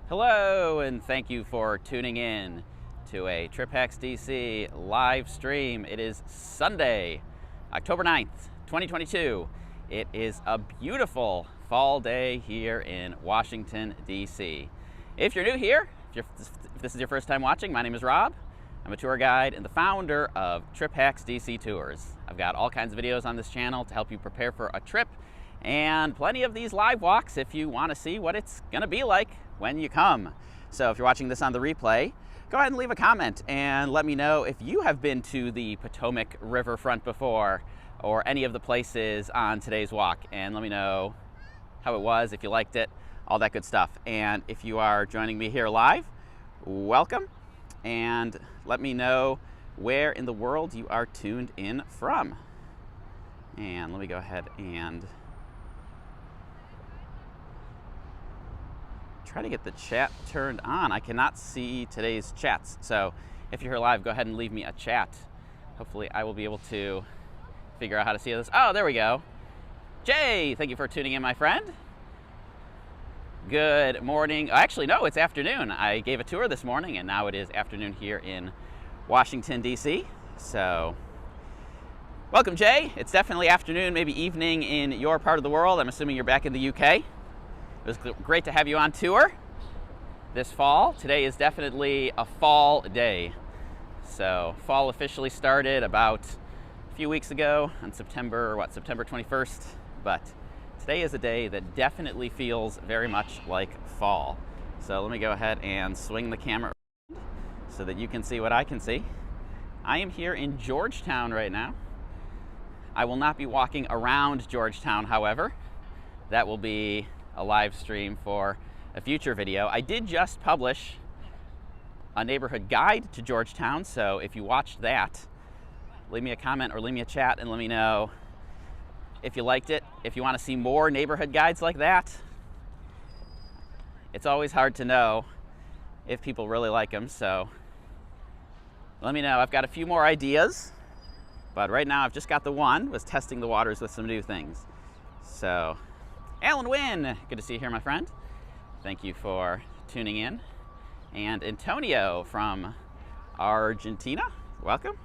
Hello, and thank you for tuning in to a Trip Hacks DC live stream. It is Sunday, October 9th, 2022. It is a beautiful fall day here in Washington, DC. If you're new here, if this is your first time watching, my name is Rob. I'm a tour guide and the founder of Trip Hacks DC Tours. I've got all kinds of videos on this channel to help you prepare for a trip, and plenty of these live walks if you want to see what it's going to be like when you come. So if you're watching this on the replay, go ahead and leave a comment and let me know if you have been to the Potomac Riverfront before or any of the places on today's walk, and let me know how it was, if you liked it, all that good stuff. And if you are joining me here live, welcome, and let me know where in the world you are tuned in from. And let me go ahead and try to get the chat turned on. I cannot see today's chats, so if you're here live, go ahead and leave me a chat. Hopefully I will be able to figure out how to see this. Oh, there we go. Jay, thank you for tuning in, my friend. Good morning. Actually, no, it's afternoon. I gave a tour this morning, and now it is afternoon here in Washington, D.C. So welcome, Jay. It's definitely afternoon, maybe evening in your part of the world. I'm assuming you're back in the UK. It was great to have you on tour this fall. Today is definitely a fall day. So fall officially started about a few weeks ago on September 21st. But today is a day that definitely feels very much like fall. So let me go ahead and swing the camera so that you can see what I can see. I am here in Georgetown right now. I will not be walking around Georgetown, however. That will be a live stream for a future video. I did just publish a neighborhood guide to Georgetown, so if you watched that, leave me a comment or leave me a chat and let me know if you liked it. If you want to see more neighborhood guides like that, it's always hard to know if people really like them, so let me know. I've got a few more ideas, but right now I've just got the one, was testing the waters with some new things. So Alan Wynn, good to see you here, my friend. Thank you for tuning in. And Antonio from Argentina, welcome.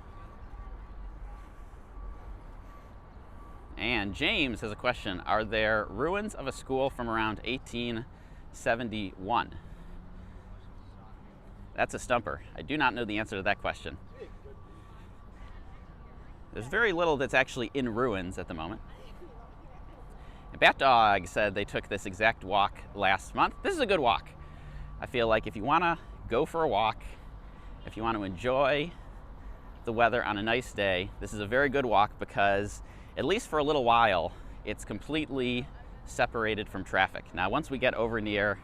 And James has a question. Are there ruins of a school from around 1871? That's a stumper. I do not know the answer to that question. There's very little that's actually in ruins at the moment. Bat Dog said they took this exact walk last month. This is a good walk. I feel like if you want to go for a walk, if you want to enjoy the weather on a nice day, this is a very good walk because, at least for a little while, it's completely separated from traffic. Now, once we get over near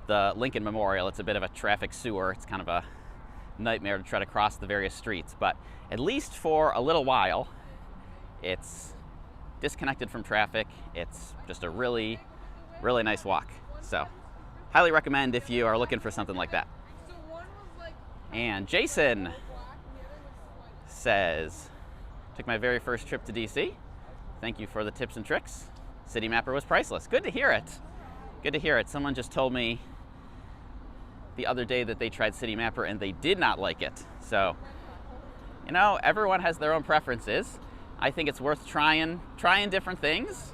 the Lincoln Memorial, it's a bit of a traffic sewer. It's kind of a nightmare to try to cross the various streets. But at least for a little while, it's disconnected from traffic. It's just a really, really nice walk. So, highly recommend if you are looking for something like that. And Jason says, took my very first trip to DC. Thank you for the tips and tricks. City Mapper was priceless. Good to hear it. Good to hear it. Someone just told me the other day that they tried City Mapper and they did not like it. So, you know, everyone has their own preferences. I think it's worth trying different things.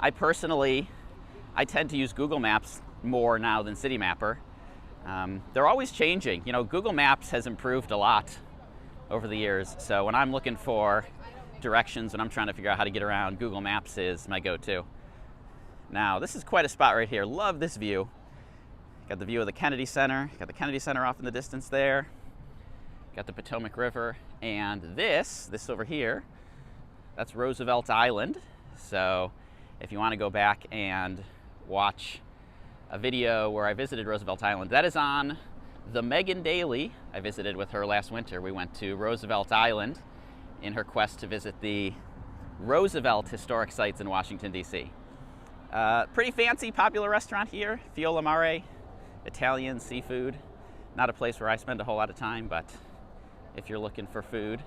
I tend to use Google Maps more now than City Mapper. They're always changing. You know, Google Maps has improved a lot over the years. So when I'm looking for directions, when I'm trying to figure out how to get around, Google Maps is my go-to. Now, this is quite a spot right here. Love this view. Got the view of the Kennedy Center. Got the Kennedy Center off in the distance there. Got the Potomac River, and this over here, that's Roosevelt Island. So if you want to go back and watch a video where I visited Roosevelt Island, that is on the Megan Daly. I visited with her last winter. We went to Roosevelt Island in her quest to visit the Roosevelt historic sites in Washington, D.C. Pretty fancy, popular restaurant here, Fiola Mare, Italian seafood. Not a place where I spend a whole lot of time, but if you're looking for food,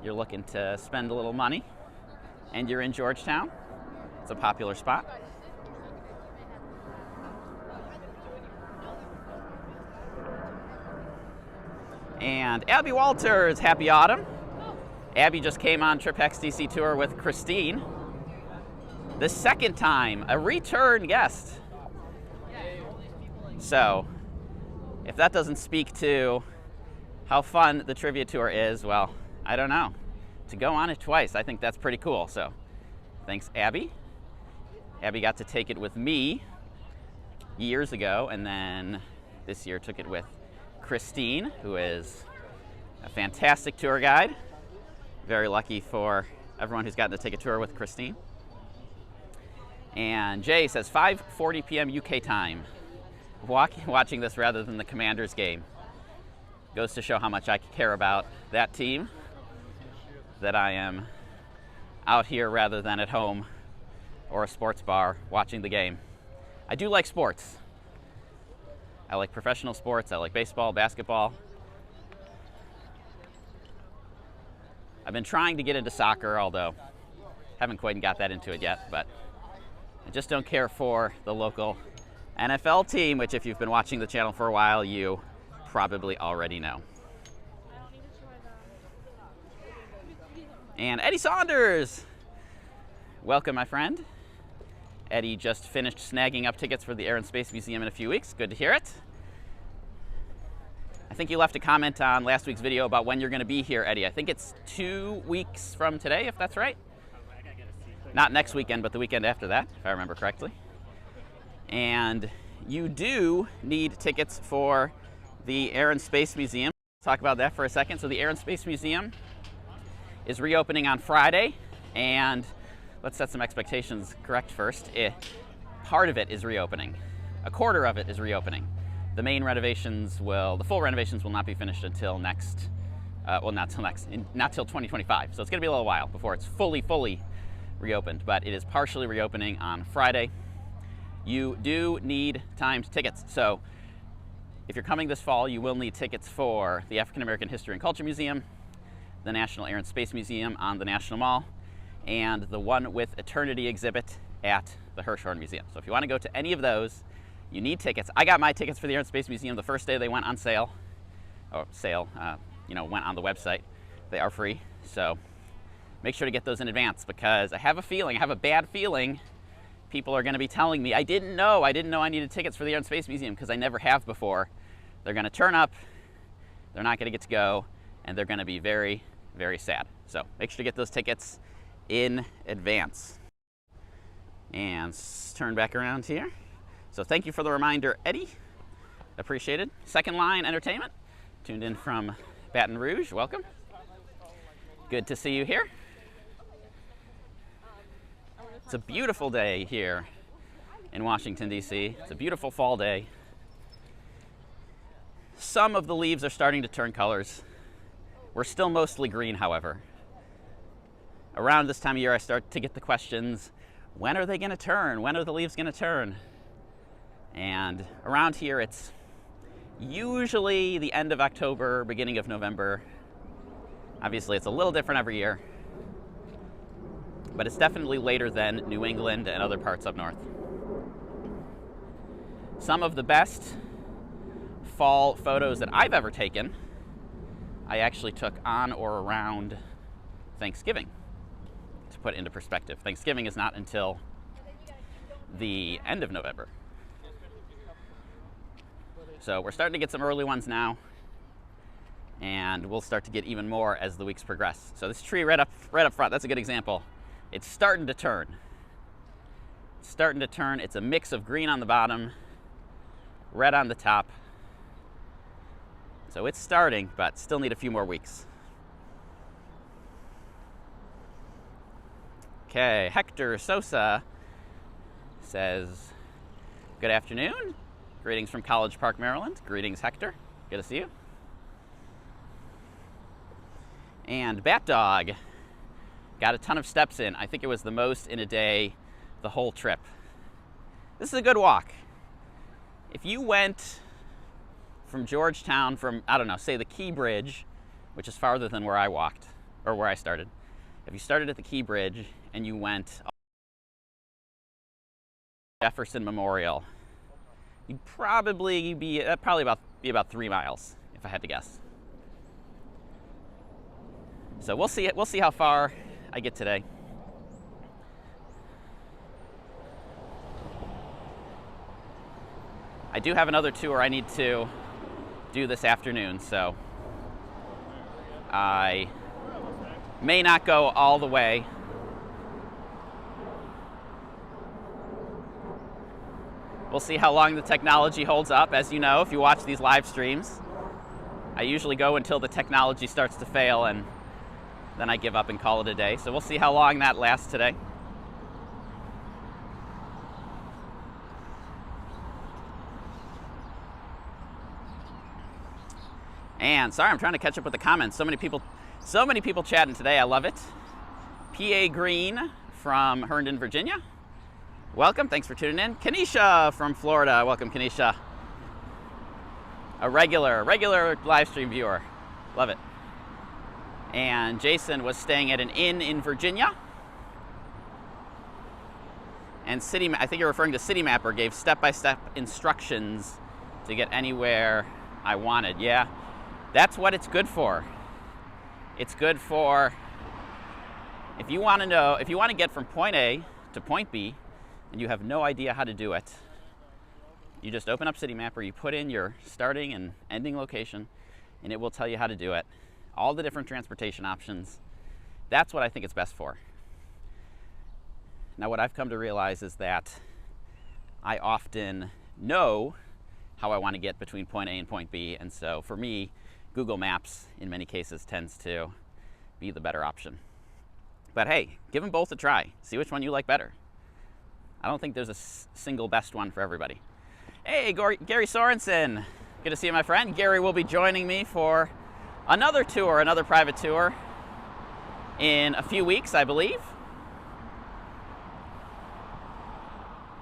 you're looking to spend a little money, and you're in Georgetown, it's a popular spot. And Abby Walters, happy autumn. Abby just came on Trip Hacks DC tour with Christine. The second time, a return guest. So, if that doesn't speak to how fun the trivia tour is, well, I don't know. To go on it twice, I think that's pretty cool. So, thanks, Abby. Abby got to take it with me years ago, and then this year took it with Christine, who is a fantastic tour guide. Very lucky for everyone who's gotten to take a tour with Christine. And Jay says 5:40 p.m. UK time. Watching this rather than the Commanders game goes to show how much I care about that team, that I am out here rather than at home or a sports bar watching the game. I do like sports. I like professional sports. I like baseball, basketball. I've been trying to get into soccer, although haven't quite got that into it yet, but I just don't care for the local NFL team, which if you've been watching the channel for a while, you probably already know. And Eddie Saunders, welcome, my friend. Eddie just finished snagging up tickets for the Air and Space Museum in a few weeks. Good to hear it. I think you left a comment on last week's video about when you're going to be here, Eddie. I think it's 2 weeks from today, if that's right. Not next weekend, but the weekend after that, if I remember correctly. And you do need tickets for the Air and Space Museum. Let's talk about that for a second. So the Air and Space Museum is reopening on Friday, and let's set some expectations correct first. Part of it is reopening. A quarter of it is reopening. The main renovations the full renovations will not be finished until not till 2025. So it's going to be a little while before it's fully reopened, but it is partially reopening on Friday. You do need timed tickets. So if you're coming this fall, you will need tickets for the African American History and Culture Museum, the National Air and Space Museum on the National Mall, and the One with Eternity exhibit at the Hirshhorn Museum. So if you want to go to any of those, you need tickets. I got my tickets for the Air and Space Museum the first day they went on sale. Went on the website. They are free, so make sure to get those in advance, because I have a bad feeling people are going to be telling me, I didn't know I needed tickets for the Air and Space Museum, because I never have before. They're going to turn up, they're not going to get to go, and they're going to be very, very sad. So make sure to get those tickets in advance. And turn back around here. So thank you for the reminder, Eddie. Appreciated. Second Line Entertainment, tuned in from Baton Rouge. Welcome. Good to see you here. It's a beautiful day here in Washington, D.C. It's a beautiful fall day. Some of the leaves are starting to turn colors. We're still mostly green, however. Around this time of year, I start to get the questions, when are they going to turn? When are the leaves going to turn? And around here, it's usually the end of October, beginning of November. Obviously, it's a little different every year, but it's definitely later than New England and other parts up north. Some of the best fall photos that I've ever taken, I actually took on or around Thanksgiving. To put into perspective, Thanksgiving is not until the end of November. So we're starting to get some early ones now, and we'll start to get even more as the weeks progress. So this tree right up front, that's a good example. It's starting to turn. It's starting to turn. It's a mix of green on the bottom, red on the top. So it's starting, but still need a few more weeks. Okay, Hector Sosa says, good afternoon. Greetings from College Park, Maryland. Greetings, Hector. Good to see you. And Bat Dog got a ton of steps in. I think it was the most in a day the whole trip. This is a good walk. If you went from Georgetown, from, I don't know, say the Key Bridge, which is farther than where I walked, or where I started. If you started at the Key Bridge and you went Jefferson Memorial, you'd probably be about 3 miles, if I had to guess. So we'll see it. We'll see how far I get today. I do have another tour I need to do this afternoon, so I may not go all the way. We'll see how long the technology holds up. As you know, if you watch these live streams, I usually go until the technology starts to fail, and then I give up and call it a day. So we'll see how long that lasts today. And sorry, I'm trying to catch up with the comments. So many people chatting today. I love it. PA Green from Herndon, Virginia. Welcome. Thanks for tuning in. Kenesha from Florida. Welcome, Kenesha. A regular live stream viewer. Love it. And Jason was staying at an inn in Virginia. And I think you're referring to City Mapper, gave step-by-step instructions to get anywhere I wanted. Yeah, that's what it's good for. It's good for, if you want to get from point A to point B, and you have no idea how to do it, you just open up City Mapper, you put in your starting and ending location, and it will tell you how to do it. All the different transportation options. That's what I think it's best for. Now, what I've come to realize is that I often know how I want to get between point A and point B, and so for me, Google Maps in many cases tends to be the better option. But hey, give them both a try. See which one you like better. I don't think there's a single best one for everybody. Hey, Gary Sorensen. Good to see you, my friend. Gary will be joining me for another tour, another private tour in a few weeks, I believe.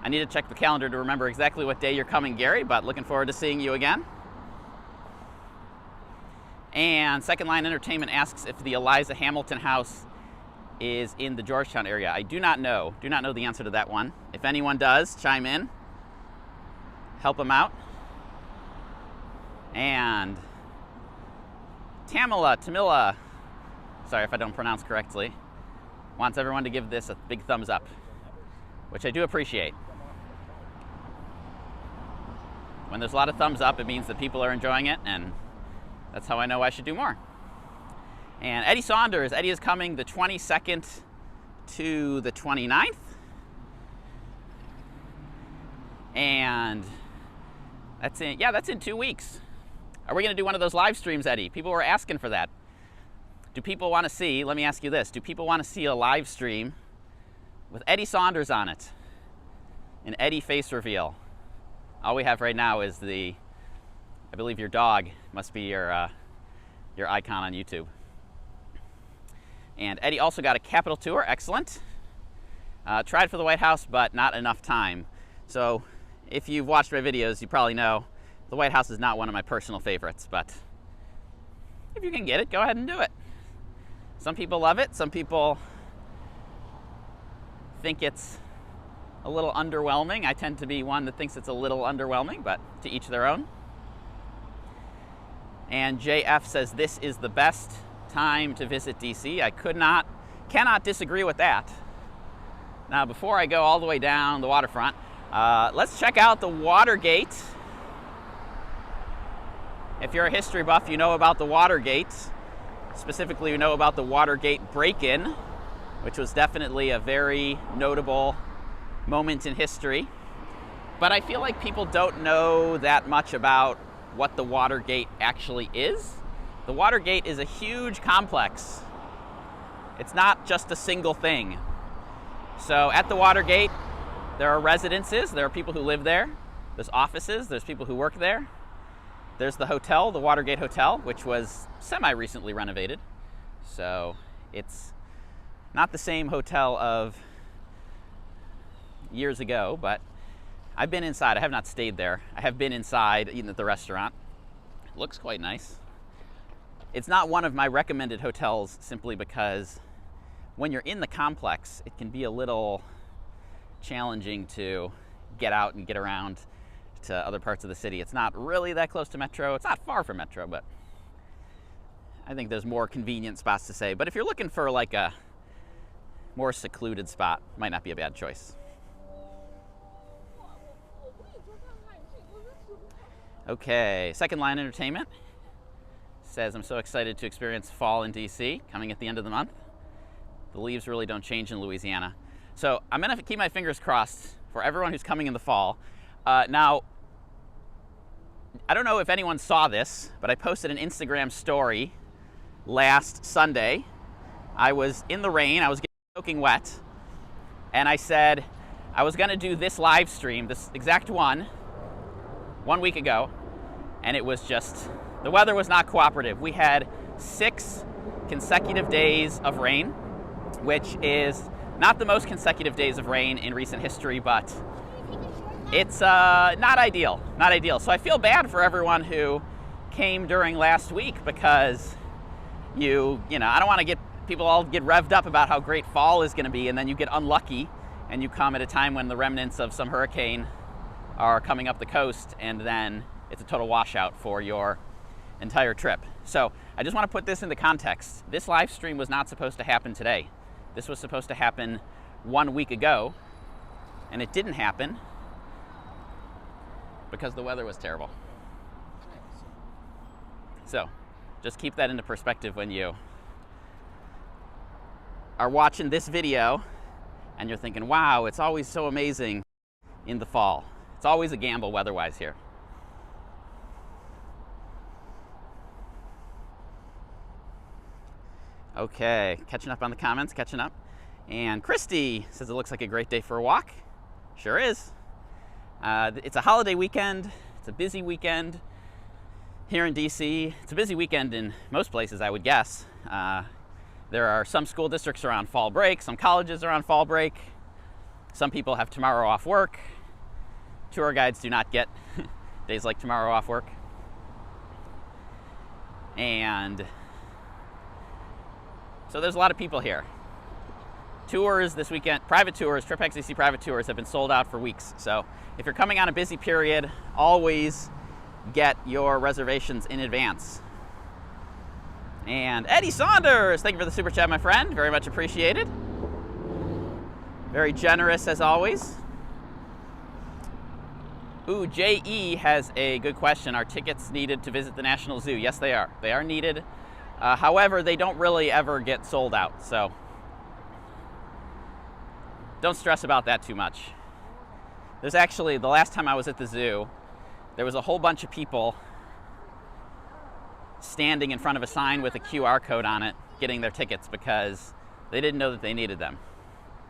I need to check the calendar to remember exactly what day you're coming, Gary, but looking forward to seeing you again. And Second Line Entertainment asks if the Eliza Hamilton house is in the Georgetown area. I do not know. Do not know the answer to that one. If anyone does, chime in. Help them out. And Tamila, sorry if I don't pronounce correctly, wants everyone to give this a big thumbs up, which I do appreciate. When there's a lot of thumbs up, it means that people are enjoying it, and that's how I know I should do more. And Eddie Saunders, Eddie is coming the 22nd to the 29th. And that's in 2 weeks. Are we going to do one of those live streams, Eddie? People were asking for that. Do people want to see, let me ask you this, do people want to see a live stream with Eddie Saunders on it? An Eddie face reveal. All we have right now is I believe your dog must be your icon on YouTube. And Eddie also got a Capitol tour, excellent. Tried for the White House, but not enough time. So if you've watched my videos, you probably know the White House is not one of my personal favorites, but if you can get it, go ahead and do it. Some people love it, some people think it's a little underwhelming. I tend to be one that thinks it's a little underwhelming, but to each their own. And JF says this is the best time to visit DC. I cannot disagree with that. Now, before I go all the way down the waterfront, let's check out the Watergate. If you're a history buff, you know about the Watergate. Specifically, you know about the Watergate break-in, which was definitely a very notable moment in history. But I feel like people don't know that much about what the Watergate actually is. The Watergate is a huge complex. It's not just a single thing. So at the Watergate, there are residences, there are people who live there, there's offices, there's people who work there. There's the hotel, the Watergate Hotel, which was semi-recently renovated. So it's not the same hotel of years ago, but I've been inside. I have not stayed there. I have been inside, eaten at the restaurant. It looks quite nice. It's not one of my recommended hotels simply because when you're in the complex, it can be a little challenging to get out and get around to other parts of the city. It's not really that close to Metro. It's not far from Metro, but I think there's more convenient spots to stay. But if you're looking for like a more secluded spot, might not be a bad choice. Okay, Second Line Entertainment says, I'm so excited to experience fall in DC coming at the end of the month. The leaves really don't change in Louisiana. So I'm gonna keep my fingers crossed for everyone who's coming in the fall. Now, I don't know if anyone saw this, but I posted an Instagram story last Sunday. I was in the rain, I was getting soaking wet, and I said I was gonna do this live stream, this exact one week ago, and it was just, the weather was not cooperative. We had 6 consecutive days of rain, which is not the most consecutive days of rain in recent history, but it's not ideal, not ideal. So I feel bad for everyone who came during last week, because you know, I don't want to get people all get revved up about how great fall is going to be, and then you get unlucky and you come at a time when the remnants of some hurricane are coming up the coast, and then it's a total washout for your entire trip. So I just want to put this into context. This live stream was not supposed to happen today. This was supposed to happen 1 week ago, and it didn't happen because the weather was terrible. So just keep that into perspective when you are watching this video and you're thinking, wow, it's always so amazing in the fall. It's always a gamble weather-wise here. Okay, catching up on the comments, catching up. And Christy says it looks like a great day for a walk. Sure is. It's a holiday weekend. It's a busy weekend here in DC. It's a busy weekend in most places, I would guess. There are some school districts are on fall break. Some colleges are on fall break. Some people have tomorrow off work. Tour guides do not get days like tomorrow off work. And so there's a lot of people here. Tours this weekend, private tours, TripX DC private tours have been sold out for weeks. So if you're coming on a busy period, always get your reservations in advance. And Eddie Saunders, thank you for the super chat, my friend. Very much appreciated. Very generous as always. Ooh, J.E. has a good question. Are tickets needed to visit the National Zoo? Yes, they are. They are needed. However, they don't really ever get sold out, so don't stress about that too much. There's actually, the last time I was at the zoo, there was a whole bunch of people standing in front of a sign with a QR code on it, getting their tickets because they didn't know that they needed them.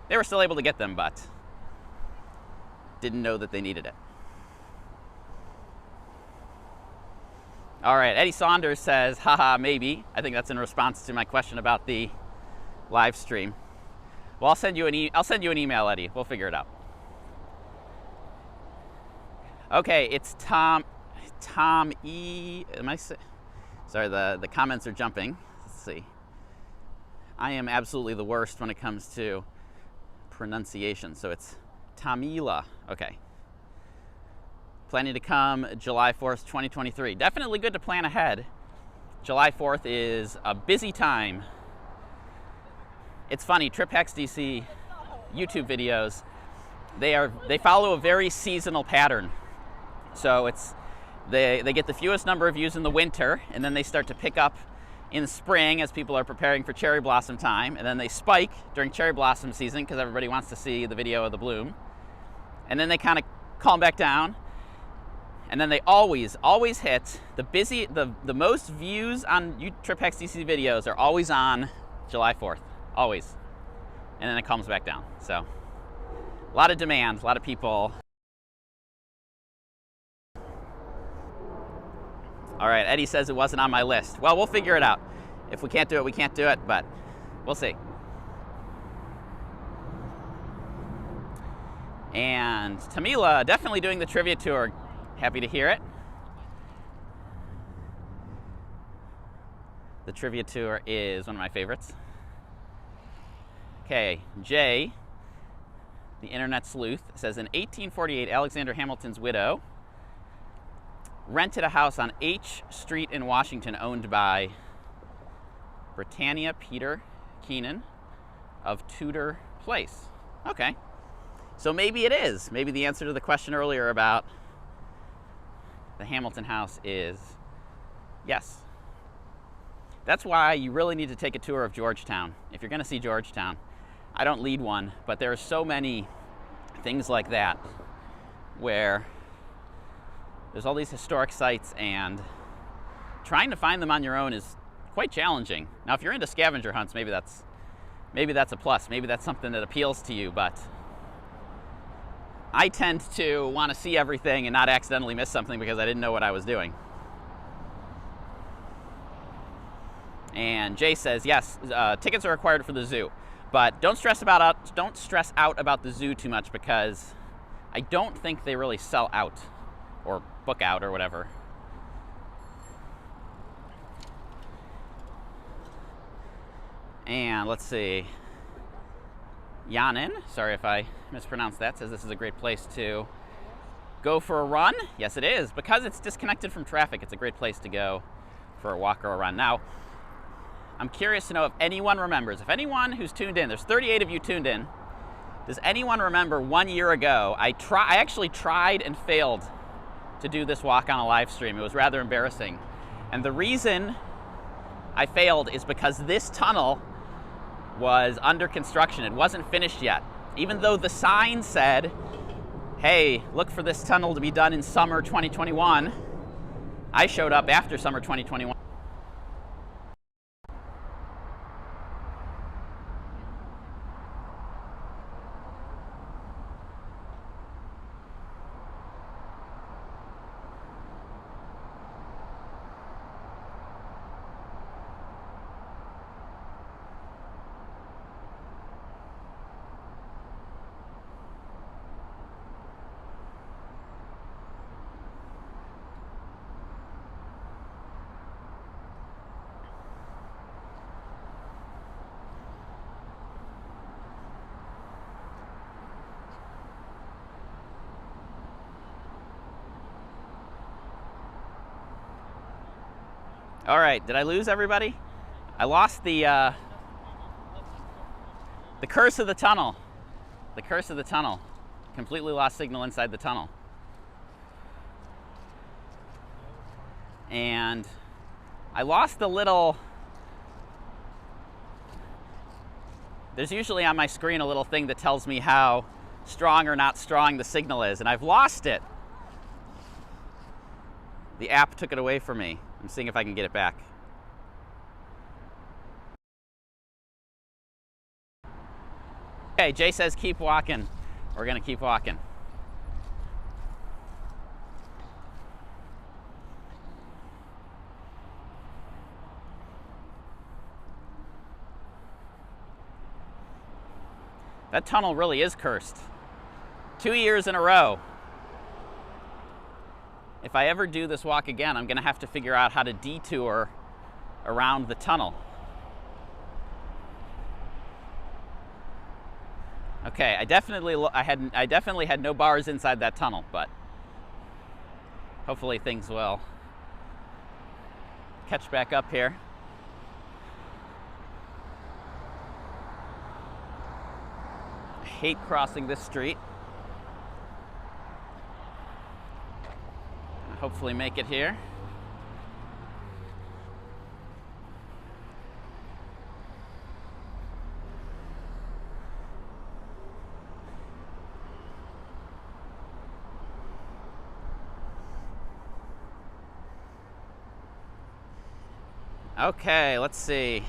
They were still able to get them, but didn't know that they needed it. All right, Eddie Saunders says, haha, maybe. I think that's in response to my question about the live stream. Well, I'll send you an email, Eddie. We'll figure it out. Okay, it's Tom E. Sorry, the comments are jumping. Let's see. I am absolutely the worst when it comes to pronunciation. So it's Tamila. Okay. Planning to come July 4th, 2023. Definitely good to plan ahead. July 4th is a busy time. It's funny, TripX DC YouTube videos, they follow a very seasonal pattern. So they get the fewest number of views in the winter, and then they start to pick up in the spring as people are preparing for cherry blossom time, and then they spike during cherry blossom season because everybody wants to see the video of the bloom. And then they kind of calm back down. And then they always hit the most views on TripX DC videos are always on July 4th, always. And then it calms back down. So a lot of demand, a lot of people. All right, Eddie says it wasn't on my list. Well, we'll figure it out. If we can't do it, we can't do it, but we'll see. And Tamila, definitely doing the trivia tour. Happy to hear it. The trivia tour is one of my favorites. Okay, Jay, the internet sleuth, says in 1848, Alexander Hamilton's widow rented a house on H Street in Washington owned by Britannia Peter Keenan of Tudor Place. Okay. So maybe it is. Maybe the answer to the question earlier about the Hamilton House is yes. That's why you really need to take a tour of Georgetown. If you're going to see Georgetown, I don't lead one, but there are so many things like that where there's all these historic sites, and trying to find them on your own is quite challenging. Now, if you're into scavenger hunts, maybe that's a plus. Maybe that's something that appeals to you, but I tend to want to see everything and not accidentally miss something because I didn't know what I was doing. And Jay says, yes, tickets are required for the zoo, but don't stress out about the zoo too much, because I don't think they really sell out or book out or whatever. And let's see. Yanin, sorry if I mispronounced that, says this is a great place to go for a run. Yes, it is. Because it's disconnected from traffic, it's a great place to go for a walk or a run. Now, I'm curious to know if anyone remembers, if anyone who's tuned in, there's 38 of you tuned in, does anyone remember 1 year ago, I actually tried and failed to do this walk on a live stream. It was rather embarrassing. And the reason I failed is because this tunnel was under construction. It wasn't finished yet. Even though the sign said, hey, look for this tunnel to be done in summer 2021, I showed up after summer 2021. All right, did I lose everybody? I lost the curse of the tunnel. The curse of the tunnel. Completely lost signal inside the tunnel. And I lost the little, there's usually on my screen a little thing that tells me how strong or not strong the signal is, and I've lost it. The app took it away from me. I'm seeing if I can get it back. Okay, Jay says keep walking. We're gonna keep walking. That tunnel really is cursed. 2 years in a row. If I ever do this walk again, I'm going to have to figure out how to detour around the tunnel. Okay, I definitely had no bars inside that tunnel, but hopefully things will catch back up here. I hate crossing this street. Hopefully make it here. Okay, let's see.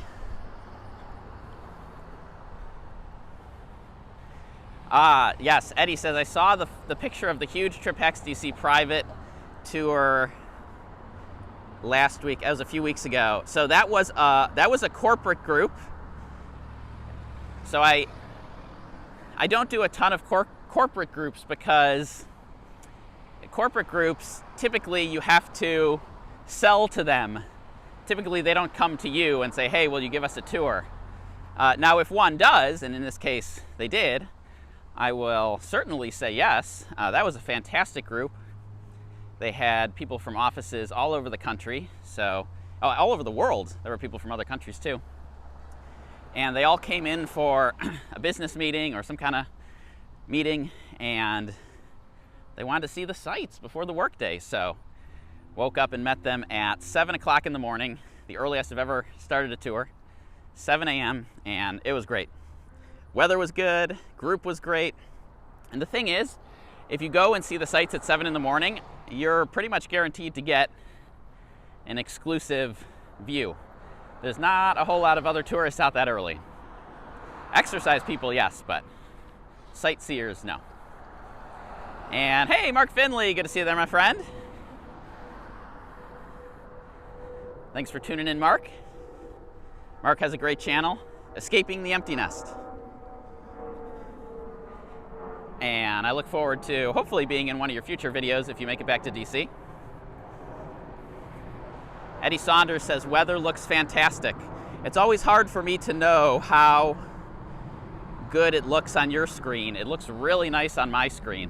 Yes, Eddie says, I saw the picture of the huge Trip Hex DC private tour last week. That was a few weeks ago. So that was a corporate group. So I don't do a ton of corporate groups, because corporate groups, typically you have to sell to them. Typically they don't come to you and say, hey, will you give us a tour? Now if one does, and in this case they did, I will certainly say yes. That was a fantastic group. They had people from offices all over the country. So all over the world. There were people from other countries too. And they all came in for a business meeting or some kind of meeting, and they wanted to see the sights before the workday. So woke up and met them at 7 o'clock in the morning, the earliest I've ever started a tour, 7 a.m., and it was great. Weather was good, group was great, and the thing is, if you go and see the sights at 7 in the morning, you're pretty much guaranteed to get an exclusive view. There's not a whole lot of other tourists out that early. Exercise people, yes, but sightseers, no. And hey, Mark Finley, good to see you there, my friend. Thanks for tuning in, Mark. Mark has a great channel, Escaping the Empty Nest. And I look forward to hopefully being in one of your future videos if you make it back to DC. Eddie Saunders says, weather looks fantastic. It's always hard for me to know how good it looks on your screen. It looks really nice on my screen.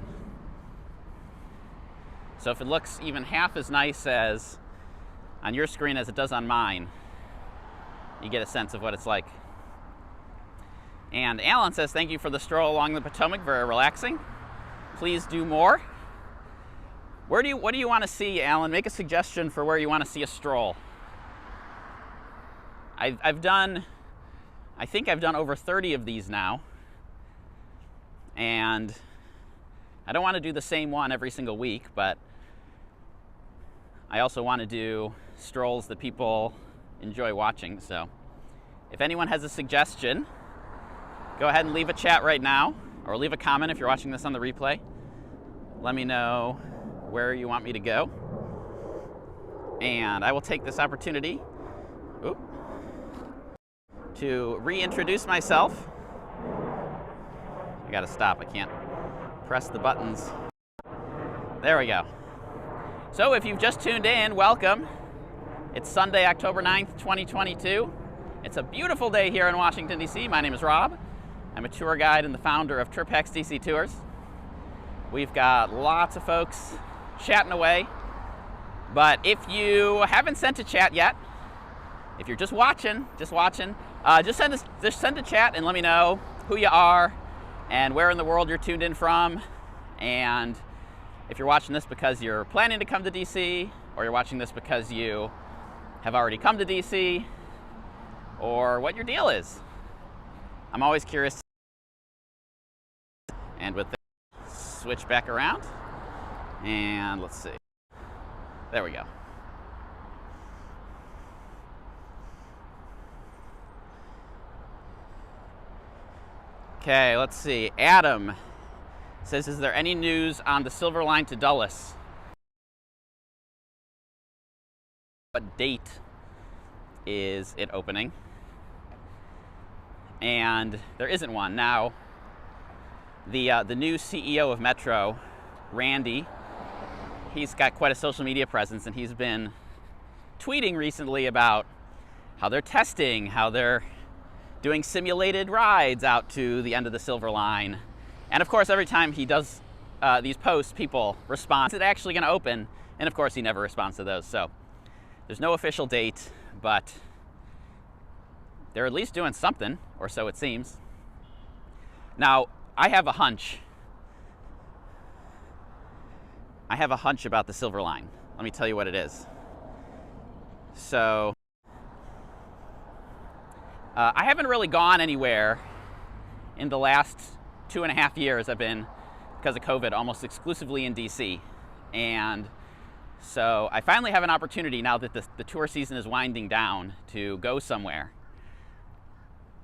So if it looks even half as nice as on your screen as it does on mine, you get a sense of what it's like. And Alan says, thank you for the stroll along the Potomac, very relaxing. Please do more. What do you want to see, Alan? Make a suggestion for where you want to see a stroll. I think I've done over 30 of these now. And I don't want to do the same one every single week, but I also want to do strolls that people enjoy watching. So if anyone has a suggestion, go ahead and leave a chat right now, or leave a comment if you're watching this on the replay. Let me know where you want me to go. And I will take this opportunity to reintroduce myself. I gotta stop, I can't press the buttons. There we go. So if you've just tuned in, welcome. It's Sunday, October 9th, 2022. It's a beautiful day here in Washington, D.C. My name is Rob. I'm a tour guide and the founder of TripHacks DC Tours. We've got lots of folks chatting away, but if you haven't sent a chat yet, if you're just watching, just send a chat and let me know who you are and where in the world you're tuned in from, and if you're watching this because you're planning to come to DC, or you're watching this because you have already come to DC, or what your deal is. I'm always curious. And with that, switch back around. And let's see. There we go. Okay, let's see. Adam says, is there any news on the Silver Line to Dulles? What date is it opening? And there isn't one. Now, the new CEO of Metro, Randy, he's got quite a social media presence, and he's been tweeting recently about how they're testing, how they're doing simulated rides out to the end of the Silver Line. And of course, every time he does these posts, people respond, is it actually going to open? And of course, he never responds to those. So there's no official date, but they're at least doing something, or so it seems. Now, I have a hunch. I have a hunch about the Silver Line. Let me tell you what it is. So, I haven't really gone anywhere in the last 2.5 years. I've been, because of COVID, almost exclusively in DC. And so I finally have an opportunity now that the tour season is winding down to go somewhere.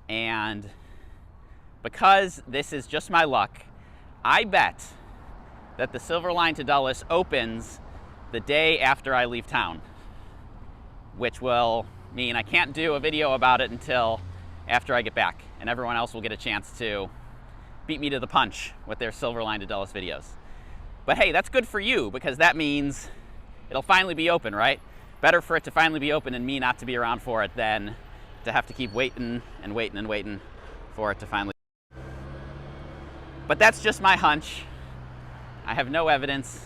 And because this is just my luck, I bet that the Silver Line to Dulles opens the day after I leave town, which will mean I can't do a video about it until after I get back, and everyone else will get a chance to beat me to the punch with their Silver Line to Dulles videos. But hey, that's good for you, because that means it'll finally be open, right? Better for it to finally be open and me not to be around for it than to have to keep waiting and waiting and waiting for it to finally. But that's just my hunch. I have no evidence.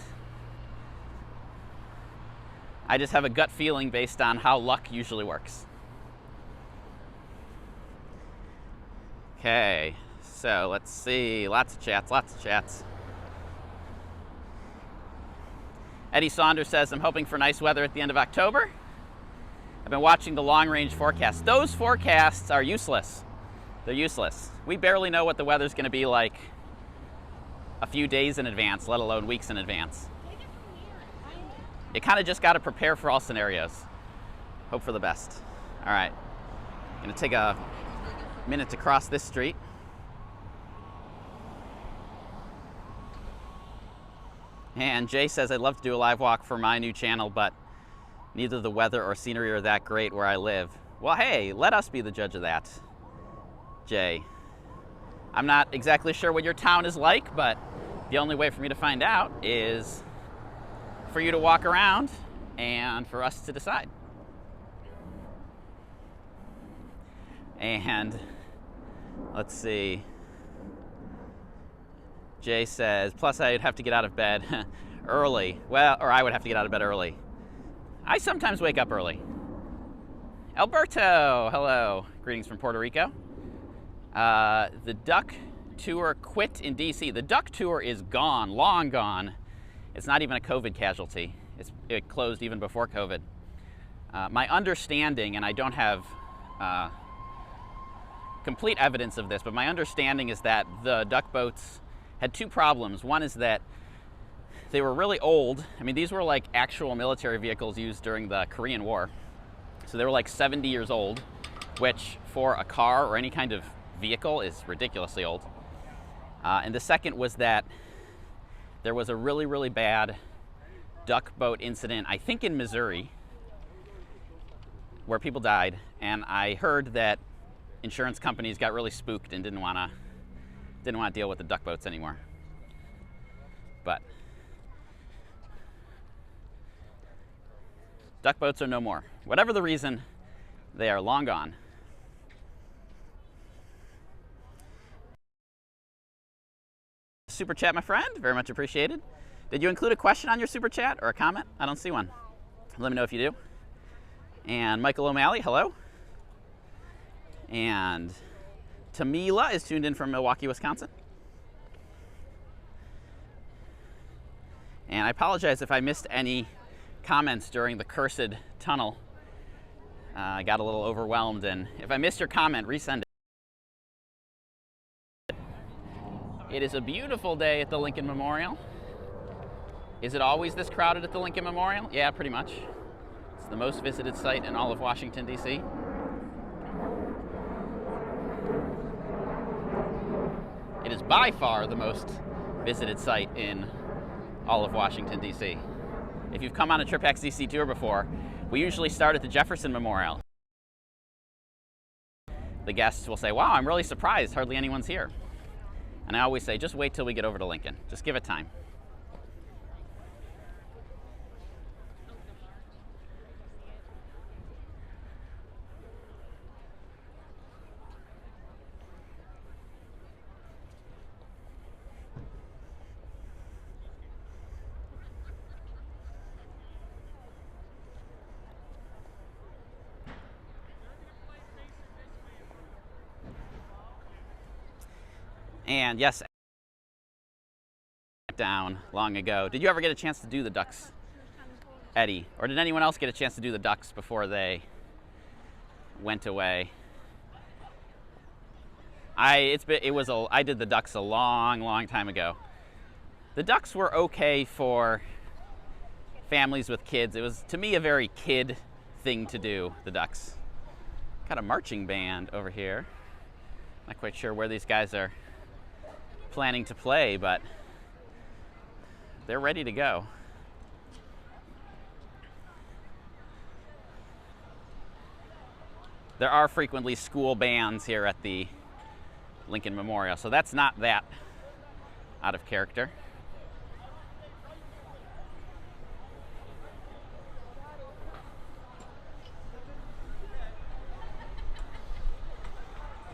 I just have a gut feeling based on how luck usually works. Okay, so let's see. Lots of chats, lots of chats. Eddie Saunders says, I'm hoping for nice weather at the end of October. I've been watching the long-range forecasts. Those forecasts are useless. They're useless. We barely know what the weather's going to be like a few days in advance, let alone weeks in advance. You kind of just got to prepare for all scenarios. Hope for the best. All right. I'm going to take a minute to cross this street. And Jay says, I'd love to do a live walk for my new channel, but neither the weather or scenery are that great where I live. Well, hey, let us be the judge of that, Jay. I'm not exactly sure what your town is like, but the only way for me to find out is for you to walk around and for us to decide. And let's see. Jay says, plus I'd have to get out of bed early. Well, or I would have to get out of bed early. I sometimes wake up early. Alberto, hello. Greetings from Puerto Rico. The Duck Tour quit in DC. The Duck Tour is gone, long gone. It's not even a COVID casualty. It closed even before COVID. My understanding, and I don't have complete evidence of this, but my understanding is that the duck boats had two problems. One is that they were really old. I mean, these were like actual military vehicles used during the Korean War. So they were like 70 years old, which for a car or any kind of vehicle is ridiculously old. And the second was that there was a really, really bad duck boat incident, I think in Missouri, where people died. And I heard that insurance companies got really spooked and didn't want to deal with the duck boats anymore. But duck boats are no more. Whatever the reason, they are long gone. Super chat, my friend, very much appreciated. Did you include a question on your super chat or a comment? I don't see one. Let me know if you do. And Michael O'Malley, hello. And Tamila is tuned in from Milwaukee, Wisconsin. And I apologize if I missed any comments during the cursed tunnel. I got a little overwhelmed, and if I missed your comment, resend it. It is a beautiful day at the Lincoln Memorial. Is it always this crowded at the Lincoln Memorial? Yeah, pretty much. It's the most visited site in all of Washington, D.C. It is by far the most visited site in all of Washington, D.C. If you've come on a TripX DC tour before, we usually start at the Jefferson Memorial. The guests will say, wow, I'm really surprised, hardly anyone's here. And I always say, just wait till we get over to Lincoln. Just give it time. And yes, down long ago. Did you ever get a chance to do the ducks, Eddie? Or did anyone else get a chance to do the ducks before they went away? I did the ducks a long time ago. The ducks were okay for families with kids. It was, to me, a very kid thing to do, the ducks. Got a marching band over here. Not quite sure where these guys are planning to play, but they're ready to go. There are frequently school bands here at the Lincoln Memorial, so that's not that out of character.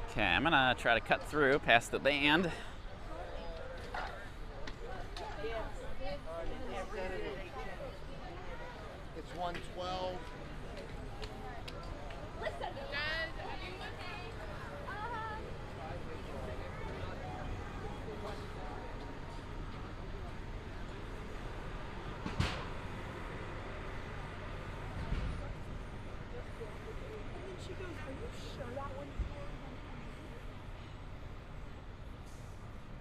Okay, I'm gonna try to cut through past the band. It's 112.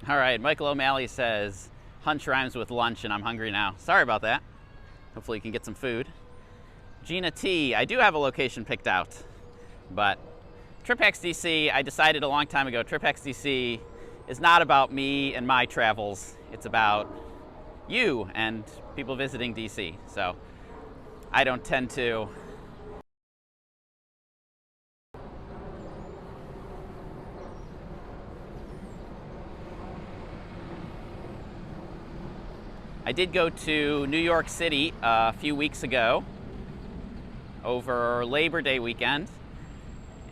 All right, Michael O'Malley says, hunch rhymes with lunch and I'm hungry now. Sorry about that. Hopefully you can get some food. Gina T, I do have a location picked out, but TripXDC, I decided a long time ago, TripXDC is not about me and my travels. It's about you and people visiting DC. So I don't tend to I did go to New York City a few weeks ago over Labor Day weekend,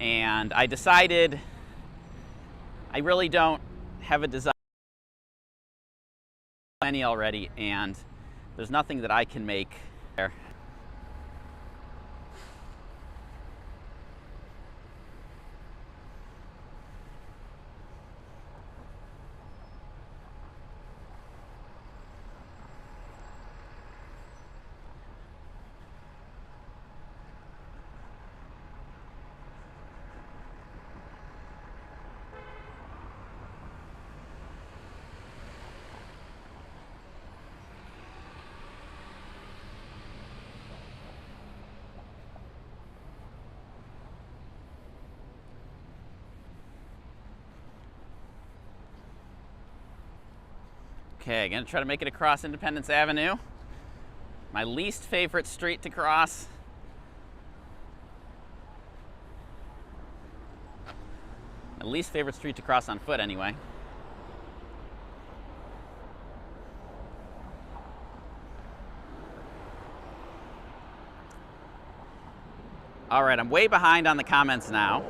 and I decided I really don't have a desire any already, and there's nothing that I can make there. Okay, gonna try to make it across Independence Avenue. My least favorite street to cross. My least favorite street to cross on foot, anyway. All right, I'm way behind on the comments now.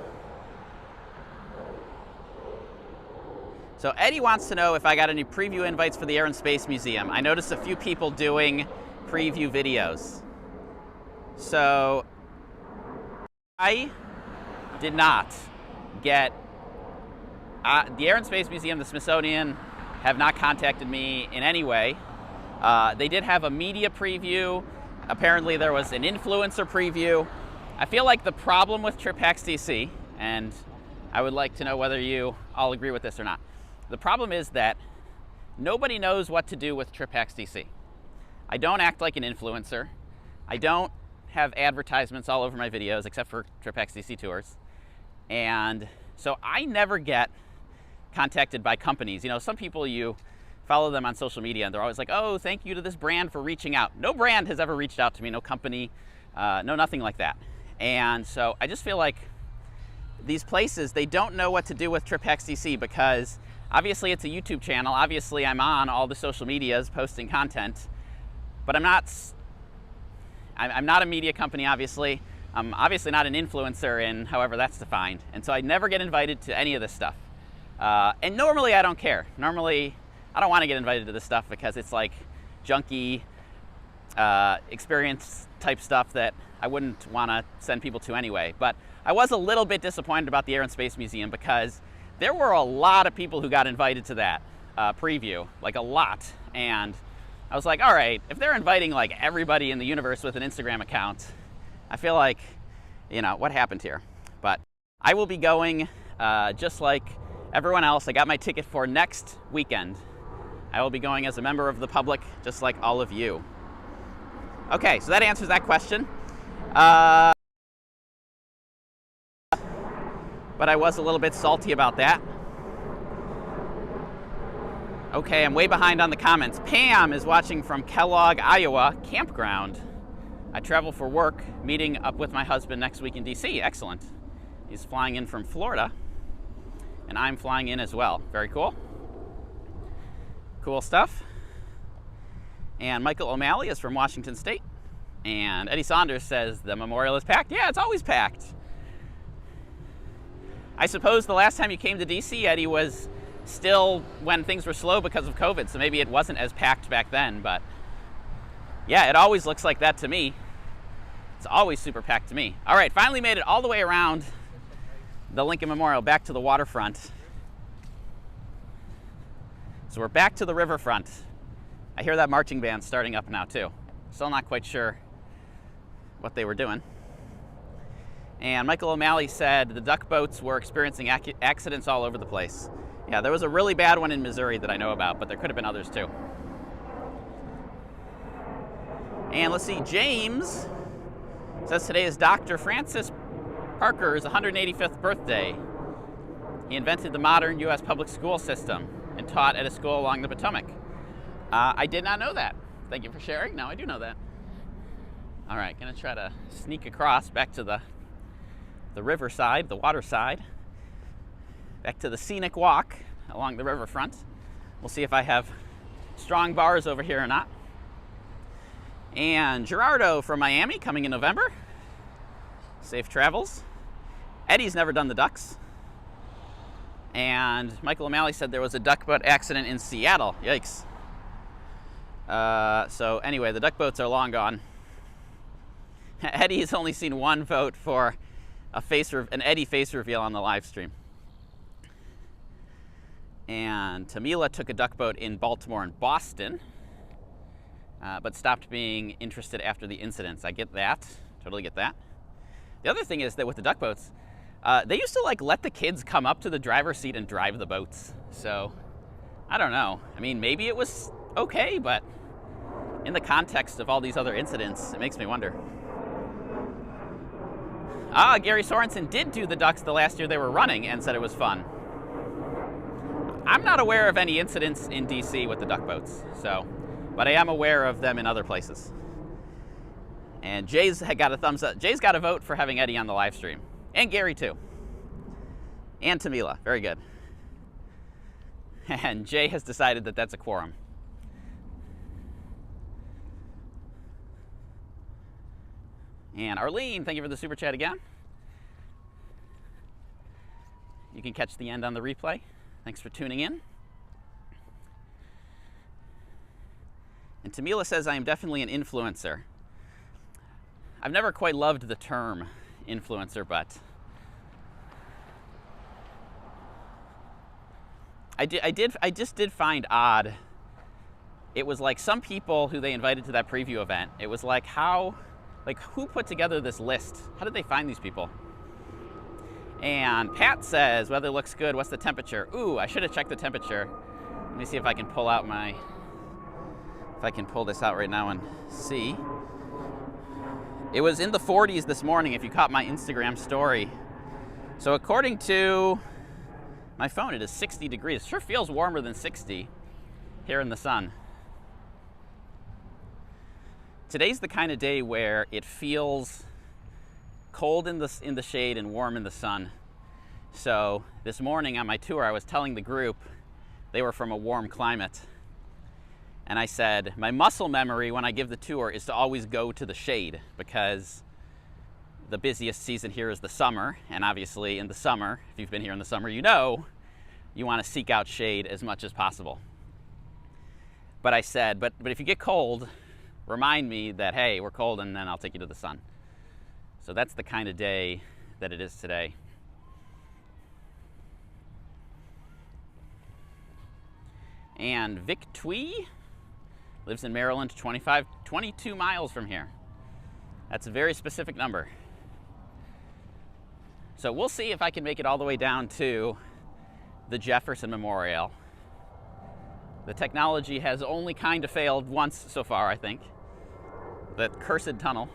So Eddie wants to know if I got any preview invites for the Air and Space Museum. I noticed a few people doing preview videos. So I did not get, the Air and Space Museum, the Smithsonian, have not contacted me in any way. They did have a media preview. Apparently there was an influencer preview. I feel like the problem with TripXDC, and I would like to know whether you all agree with this or not. The problem is that nobody knows what to do with TripXDC. I don't act like an influencer. I don't have advertisements all over my videos except for TripXDC tours. And so I never get contacted by companies. You know, some people, you follow them on social media and they're always like, oh, thank you to this brand for reaching out. No brand has ever reached out to me, no company, no nothing like that. And so I just feel like these places, they don't know what to do with TripXDC because obviously it's a YouTube channel. Obviously I'm on all the social medias posting content, but I'm not a media company, obviously. I'm obviously not an influencer in however that's defined. And so I never get invited to any of this stuff. And normally I don't care. Normally I don't want to get invited to this stuff because it's like junky experience type stuff that I wouldn't want to send people to anyway. But I was a little bit disappointed about the Air and Space Museum because there were a lot of people who got invited to that preview, like a lot. And I was like, all right, if they're inviting like everybody in the universe with an Instagram account, I feel like, you know, what happened here? But I will be going just like everyone else. I got my ticket for next weekend. I will be going as a member of the public, just like all of you. Okay, so that answers that question. But I was a little bit salty about that. Okay, I'm way behind on the comments. Pam is watching from Kellogg, Iowa, campground. I travel for work, meeting up with my husband next week in DC. Excellent. He's flying in from Florida, and I'm flying in as well. Very cool. Cool stuff. And Michael O'Malley is from Washington State. And Eddie Saunders says the memorial is packed. Yeah, it's always packed. I suppose the last time you came to DC, Eddie, was still when things were slow because of COVID, so maybe it wasn't as packed back then, but yeah, it always looks like that to me. It's always super packed to me. All right, finally made it all the way around the Lincoln Memorial back to the waterfront. So we're back to the riverfront. I hear that marching band starting up now too. Still not quite sure what they were doing. And Michael O'Malley said the duck boats were experiencing accidents all over the place. Yeah, there was a really bad one in Missouri that I know about, but there could have been others too. And let's see, James says today is Dr. Francis Parker's 185th birthday. He invented the modern U.S. public school system and taught at a school along the Potomac. I did not know that. Thank you for sharing. Now I do know that. All right, gonna try to sneak across back to the riverside, the water side, back to the scenic walk along the riverfront. We'll see if I have strong bars over here or not. And Gerardo from Miami coming in November. Safe travels. Eddie's never done the ducks. And Michael O'Malley said there was a duck boat accident in Seattle. Yikes. So anyway, the duck boats are long gone. Eddie's only seen one vote for an Eddie face reveal on the live stream. And Tamila took a duck boat in Baltimore and Boston, but stopped being interested after the incidents. I get that. Totally get that. The other thing is that with the duck boats, they used to let the kids come up to the driver's seat and drive the boats. So I don't know. I mean, maybe it was okay, but in the context of all these other incidents, it makes me wonder. Gary Sorensen did do the ducks the last year they were running and said it was fun. I'm not aware of any incidents in DC with the duck boats, but I am aware of them in other places. And Jay's got a thumbs up. Jay's got a vote for having Eddie on the live stream. And Gary too. And Tamila, very good. And Jay has decided that that's a quorum. And Arlene, thank you for the super chat again. You can catch the end on the replay. Thanks for tuning in. And Tamila says, I am definitely an influencer. I've never quite loved the term influencer, but I just did find odd. It was like some people who they invited to that preview event, it was like who put together this list? How did they find these people? And Pat says, weather looks good, what's the temperature? Ooh, I should have checked the temperature. Let me see if I can pull out if I can pull this out right now and see. It was in the 40s this morning if you caught my Instagram story. So according to my phone, it is 60 degrees. Sure feels warmer than 60 here in the sun. Today's the kind of day where it feels cold in the shade and warm in the sun. So this morning on my tour, I was telling the group they were from a warm climate. And I said, my muscle memory when I give the tour is to always go to the shade because the busiest season here is the summer. And obviously in the summer, if you've been here in the summer, you know you want to seek out shade as much as possible. But I said, but if you get cold, remind me that, hey, we're cold, and then I'll take you to the sun. So that's the kind of day that it is today. And Vic Twee lives in Maryland, 22 miles from here. That's a very specific number. So we'll see if I can make it all the way down to the Jefferson Memorial. The technology has only kind of failed once so far, I think. That cursed tunnel.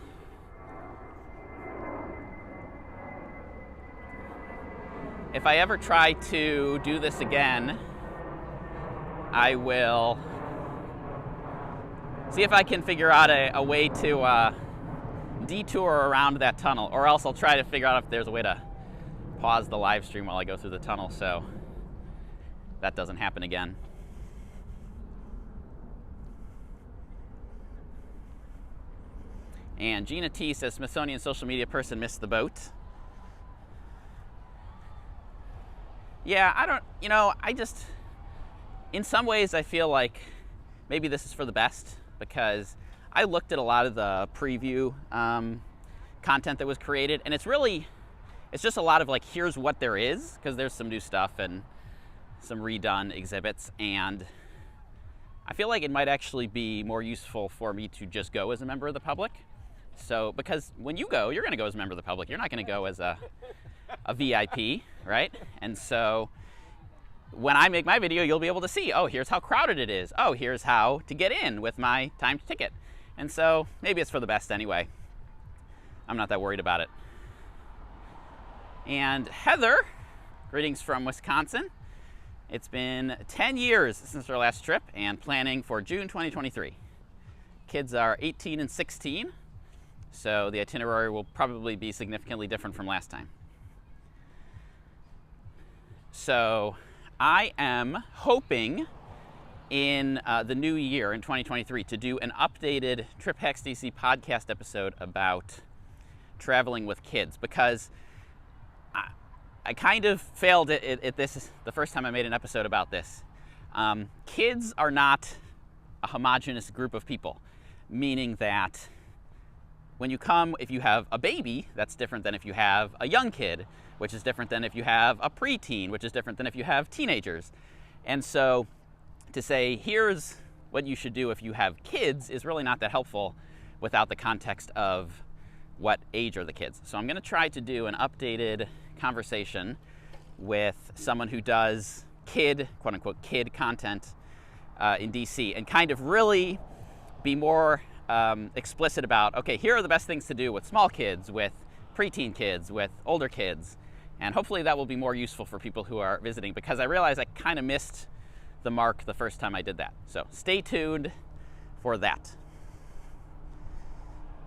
If I ever try to do this again, I will see if I can figure out a way to detour around that tunnel, or else I'll try to figure out if there's a way to pause the live stream while I go through the tunnel so that doesn't happen again. And Gina T says, Smithsonian social media person missed the boat. Yeah, in some ways I feel like maybe this is for the best, because I looked at a lot of the preview content that was created. And it's just a lot of like, here's what there is, because there's some new stuff and some redone exhibits. And I feel like it might actually be more useful for me to just go as a member of the public. So, because when you go, you're going to go as a member of the public. You're not going to go as a VIP, right? And so when I make my video, you'll be able to see, oh, here's how crowded it is. Oh, here's how to get in with my timed ticket. And so maybe it's for the best anyway. I'm not that worried about it. And Heather, greetings from Wisconsin. It's been 10 years since our last trip and planning for June 2023. Kids are 18 and 16, so the itinerary will probably be significantly different from last time. So I am hoping in the new year, in 2023, to do an updated Trip Hacks DC podcast episode about traveling with kids, because I kind of failed at this the first time I made an episode about this. Kids are not a homogeneous group of people, meaning that when you come, if you have a baby, that's different than if you have a young kid, which is different than if you have a preteen, which is different than if you have teenagers. And so to say, here's what you should do if you have kids is really not that helpful without the context of what age are the kids. So I'm going to try to do an updated conversation with someone who does kid, quote unquote, kid content in DC, and kind of really be more explicit about, okay, here are the best things to do with small kids, with preteen kids, with older kids. And hopefully that will be more useful for people who are visiting, because I realize I kind of missed the mark the first time I did that. So stay tuned for that.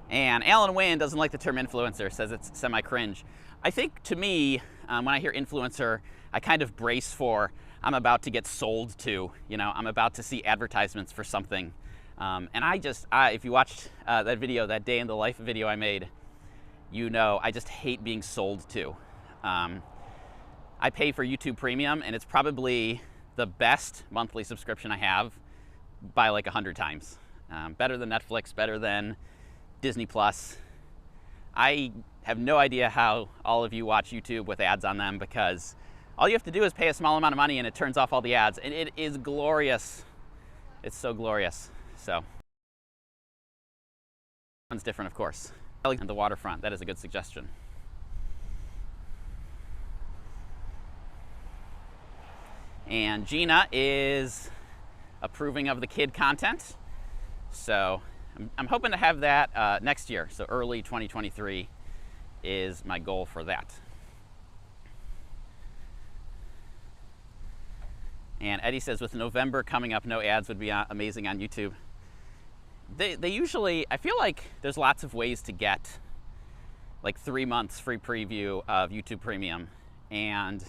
And Alan Wynn doesn't like the term influencer, says it's semi-cringe. I think to me, when I hear influencer, I kind of brace for, I'm about to get sold to, I'm about to see advertisements for something. And if you watched that video, that day in the life video I made, I just hate being sold to. I pay for YouTube Premium, and it's probably the best monthly subscription I have by like 100 times. Better than Netflix, better than Disney Plus. I have no idea how all of you watch YouTube with ads on them, because all you have to do is pay a small amount of money and it turns off all the ads, and it is glorious. It's so glorious. So one's different, of course. And the waterfront, that is a good suggestion. And Gina is approving of the kid content. So I'm hoping to have that next year. So early 2023 is my goal for that. And Eddie says, with November coming up, no ads would be amazing on YouTube. They usually, I feel like there's lots of ways to get like 3 months free preview of YouTube Premium. And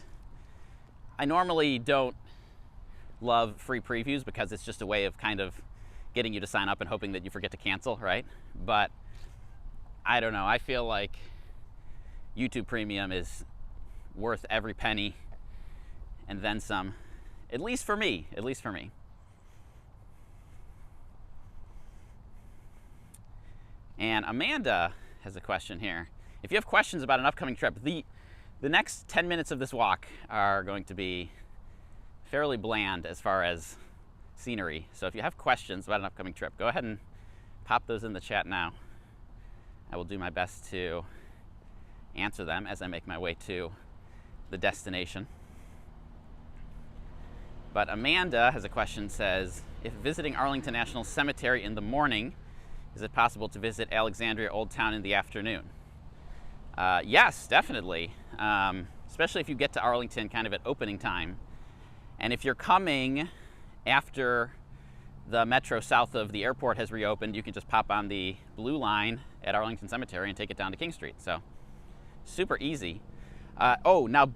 I normally don't love free previews because it's just a way of kind of getting you to sign up and hoping that you forget to cancel, right? But I don't know, I feel like YouTube Premium is worth every penny and then some, at least for me. And Amanda has a question here. If you have questions about an upcoming trip, the next 10 minutes of this walk are going to be fairly bland as far as scenery. So if you have questions about an upcoming trip, go ahead and pop those in the chat now. I will do my best to answer them as I make my way to the destination. But Amanda has a question, says, if visiting Arlington National Cemetery in the morning, is it possible to visit Alexandria Old Town in the afternoon? Yes, definitely. Especially if you get to Arlington kind of at opening time. And if you're coming after the metro south of the airport has reopened, you can just pop on the blue line at Arlington Cemetery and take it down to King Street. So super easy. Now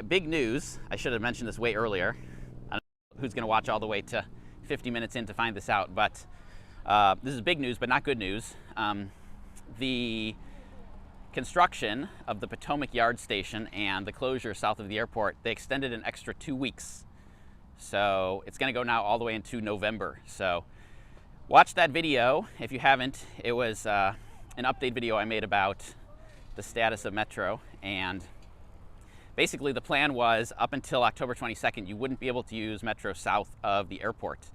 big news. I should have mentioned this way earlier. I don't know who's going to watch all the way to 50 minutes in to find this out, but this is big news, but not good news. The construction of the Potomac Yard Station and the closure south of the airport, they extended an extra 2 weeks. So it's going to go now all the way into November. So watch that video if you haven't. It was an update video I made about the status of Metro. And basically the plan was up until October 22nd, you wouldn't be able to use Metro south of the airport.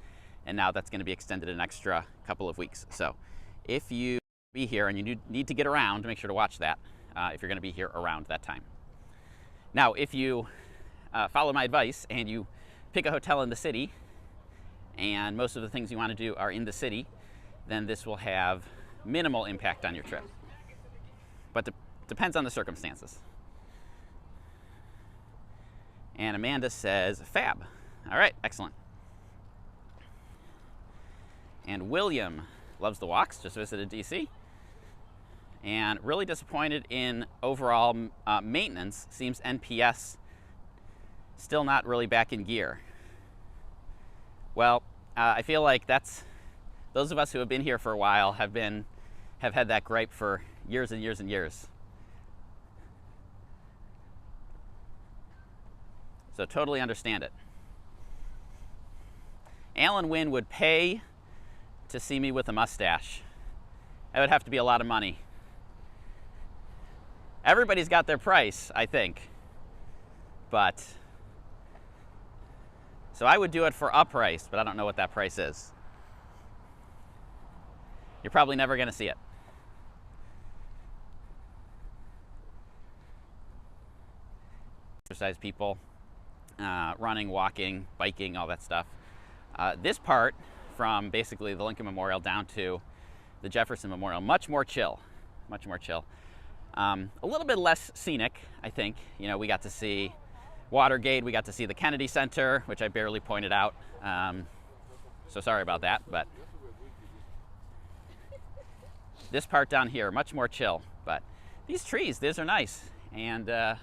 And now that's going to be extended an extra couple of weeks. So if you be here and you need to get around, make sure to watch that if you're going to be here around that time. Now, if you follow my advice and you pick a hotel in the city, and most of the things you want to do are in the city, then this will have minimal impact on your trip. But depends on the circumstances. And Amanda says, fab. All right, excellent. And William loves the walks, just visited DC. And really disappointed in overall maintenance. Seems NPS still not really back in gear. Well, I feel like those of us who have been here for a while have had that gripe for years and years and years. So totally understand it. Alan Wynn would pay to see me with a mustache. That would have to be a lot of money. Everybody's got their price, I think. But, so I would do it for a price, but I don't know what that price is. You're probably never going to see it. Exercise people, running, walking, biking, all that stuff. This part, from basically the Lincoln Memorial down to the Jefferson Memorial, much more chill, much more chill. A little bit less scenic, I think. You know, we got to see Watergate, we got to see the Kennedy Center, which I barely pointed out. So sorry about that, but this part down here, much more chill. But these trees, these are nice. And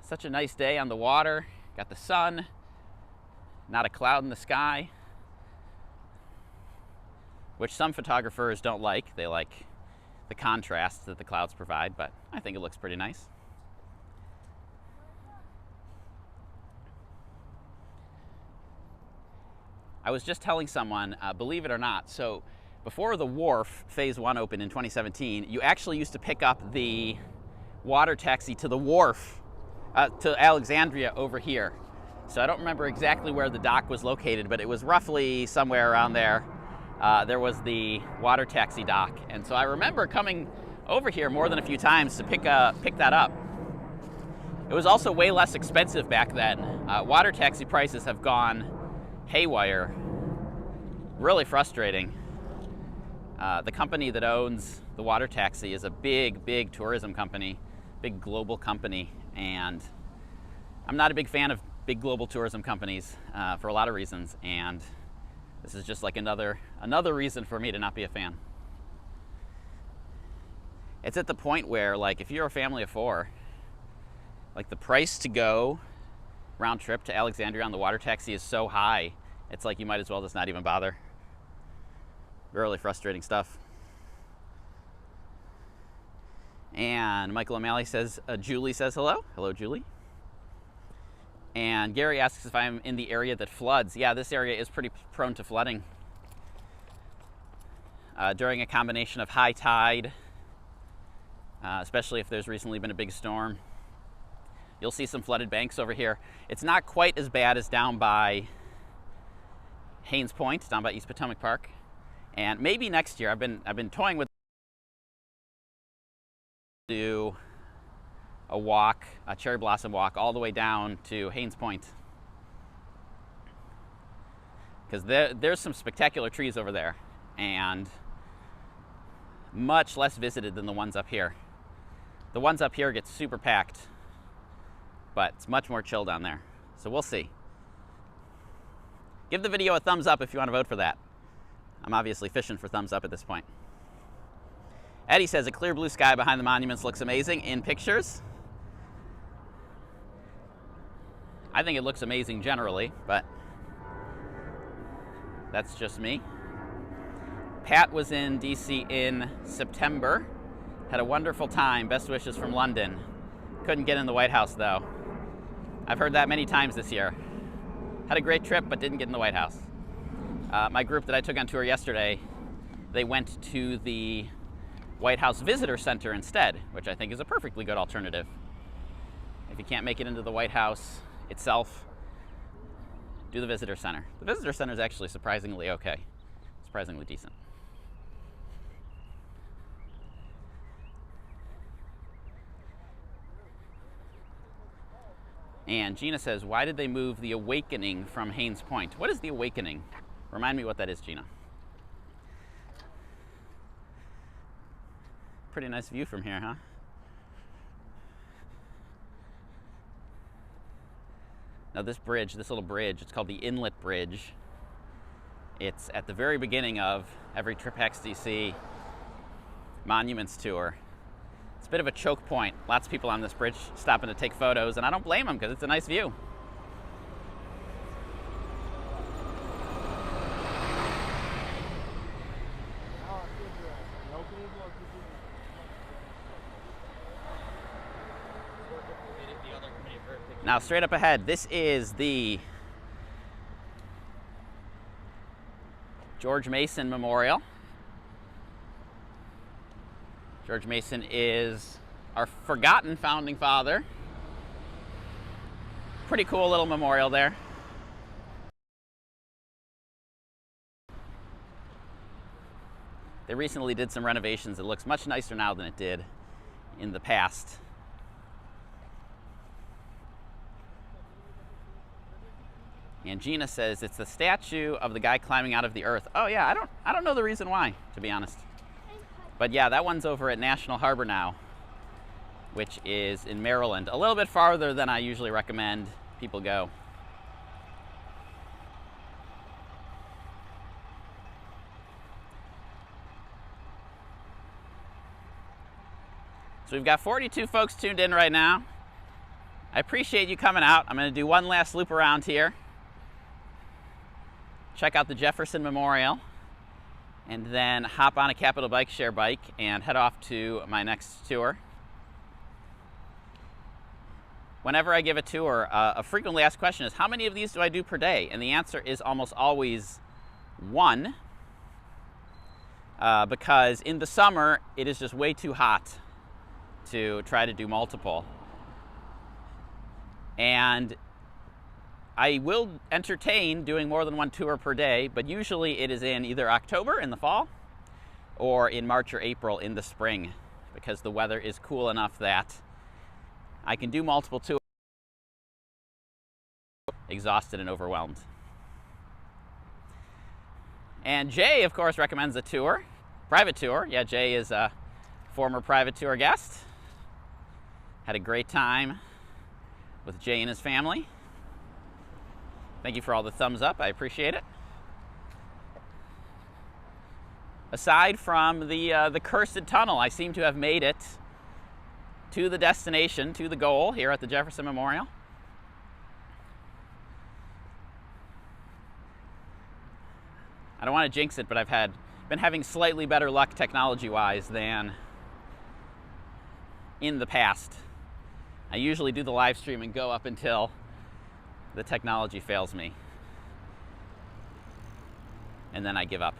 such a nice day on the water, got the sun, not a cloud in the sky, which some photographers don't like. They like the contrast that the clouds provide, but I think it looks pretty nice. I was just telling someone, believe it or not, so before the wharf, phase 1 opened in 2017, you actually used to pick up the water taxi to the wharf, to Alexandria over here. So I don't remember exactly where the dock was located, but it was roughly somewhere around there. There was the water taxi dock. And so I remember coming over here more than a few times to pick that up. It was also way less expensive back then. Water taxi prices have gone haywire. Really frustrating. The company that owns the water taxi is a big, big tourism company, big global company. And I'm not a big fan of big global tourism companies for a lot of reasons. And this is just like another reason for me to not be a fan. It's at the point where, like, if you're a family of 4, like, the price to go round trip to Alexandria on the water taxi is so high, it's like you might as well just not even bother. Really frustrating stuff. And Michael O'Malley says, Julie says hello. Hello, Julie. And Gary asks if I'm in the area that floods. Yeah, this area is pretty prone to flooding. During a combination of high tide, especially if there's recently been a big storm, you'll see some flooded banks over here. It's not quite as bad as down by Haynes Point, down by East Potomac Park. And maybe next year, I've been toying with do a walk, a cherry blossom walk, all the way down to Haynes Point. Because there's some spectacular trees over there, and much less visited than the ones up here. The ones up here get super packed, but it's much more chill down there. So we'll see. Give the video a thumbs up if you want to vote for that. I'm obviously fishing for thumbs up at this point. Eddie says a clear blue sky behind the monuments looks amazing in pictures. I think it looks amazing generally, but that's just me. Pat was in DC in September. Had a wonderful time. Best wishes from London. Couldn't get in the White House though. I've heard that many times this year. Had a great trip, but didn't get in the White House. My group that I took on tour yesterday, they went to the White House Visitor Center instead, which I think is a perfectly good alternative. If you can't make it into the White House itself, do the Visitor Center. The Visitor Center is actually surprisingly okay, surprisingly decent. And Gina says, why did they move the Awakening from Haynes Point? What is the Awakening? Remind me what that is, Gina. Pretty nice view from here, huh? Now this bridge, this little bridge, it's called the Inlet Bridge. It's at the very beginning of every Trip Hacks DC Monuments tour. It's a bit of a choke point. Lots of people on this bridge stopping to take photos, and I don't blame them because it's a nice view. Now straight up ahead, this is the George Mason Memorial. George Mason is our forgotten founding father. Pretty cool little memorial there. They recently did some renovations. It looks much nicer now than it did in the past. And Gina says it's the statue of the guy climbing out of the earth. Oh yeah, I don't know the reason why, to be honest. But yeah, that one's over at National Harbor now, which is in Maryland. A little bit farther than I usually recommend people go. So we've got 42 folks tuned in right now. I appreciate you coming out. I'm going to do one last loop around here. Check out the Jefferson Memorial, and then hop on a Capital Bike Share bike and head off to my next tour. Whenever I give a tour, a frequently asked question is, how many of these do I do per day? And the answer is almost always one, because in the summer, it is just way too hot to try to do multiple. And I will entertain doing more than one tour per day, but usually it is in either October in the fall or in March or April in the spring, because the weather is cool enough that I can do multiple tours exhausted and overwhelmed. And Jay, of course, recommends a tour, private tour. Yeah, Jay is a former private tour guest. Had a great time with Jay and his family. Thank you for all the thumbs up. I appreciate it. Aside from the cursed tunnel, I seem to have made it to the destination, to the goal here at the Jefferson Memorial. I don't want to jinx it, but I've been having slightly better luck technology-wise than in the past. I usually do the live stream and go up until the technology fails me, and then I give up.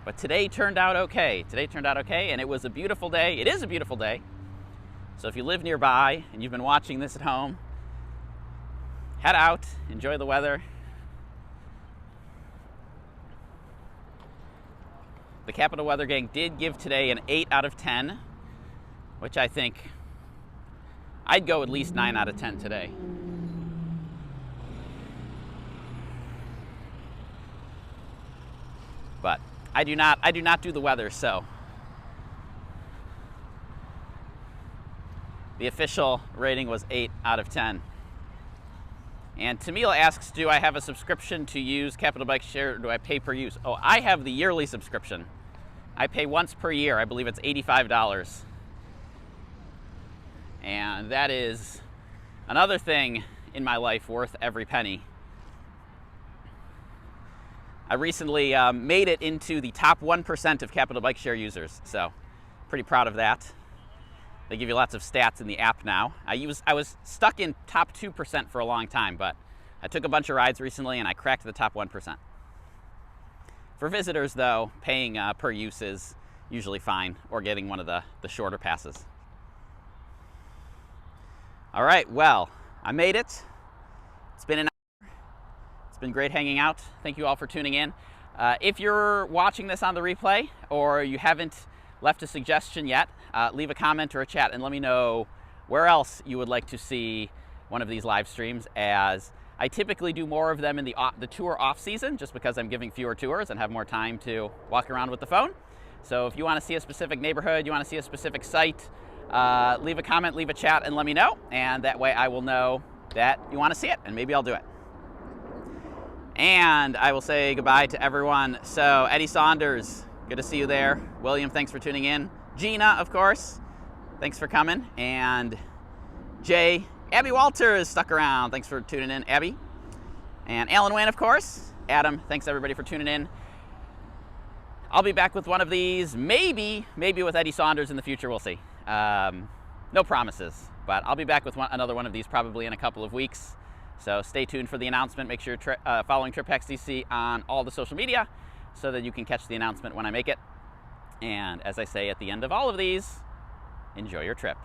But today turned out okay. Today turned out okay, and it was a beautiful day. It is a beautiful day. So if you live nearby and you've been watching this at home, head out, enjoy the weather. The Capital Weather Gang did give today an 8 out of 10, which I think I'd go at least 9 out of 10 today. But I do not do the weather, so the official rating was 8 out of 10. And Tamil asks, do I have a subscription to use Capital Bike Share, or do I pay per use? Oh, I have the yearly subscription. I pay once per year. I believe it's $85. And that is another thing in my life worth every penny. I recently made it into the top 1% of Capital Bike Share users, so pretty proud of that. They give you lots of stats in the app now. I was stuck in top 2% for a long time, but I took a bunch of rides recently and I cracked the top 1%. For visitors, though, paying per use is usually fine, or getting one of the shorter passes. All right, well, I made it. It's been an hour. It's been great hanging out. Thank you all for tuning in. If you're watching this on the replay or you haven't left a suggestion yet, leave a comment or a chat and let me know where else you would like to see one of these live streams, as I typically do more of them in the tour off season, just because I'm giving fewer tours and have more time to walk around with the phone. So if you want to see a specific neighborhood, you want to see a specific site, leave a comment, leave a chat, and let me know. And that way I will know that you want to see it, and maybe I'll do it. And I will say goodbye to everyone. So Eddie Saunders, good to see you there. William, thanks for tuning in. Gina, of course, thanks for coming. And Jay, Abby Walters stuck around. Thanks for tuning in, Abby. And Alan Wayne, of course. Adam, thanks everybody for tuning in. I'll be back with one of these, maybe with Eddie Saunders in the future, we'll see. No promises, but I'll be back with another one of these probably in a couple of weeks. So stay tuned for the announcement. Make sure you're following Trip Hacks DC on all the social media so that you can catch the announcement when I make it. And as I say at the end of all of these, enjoy your trip.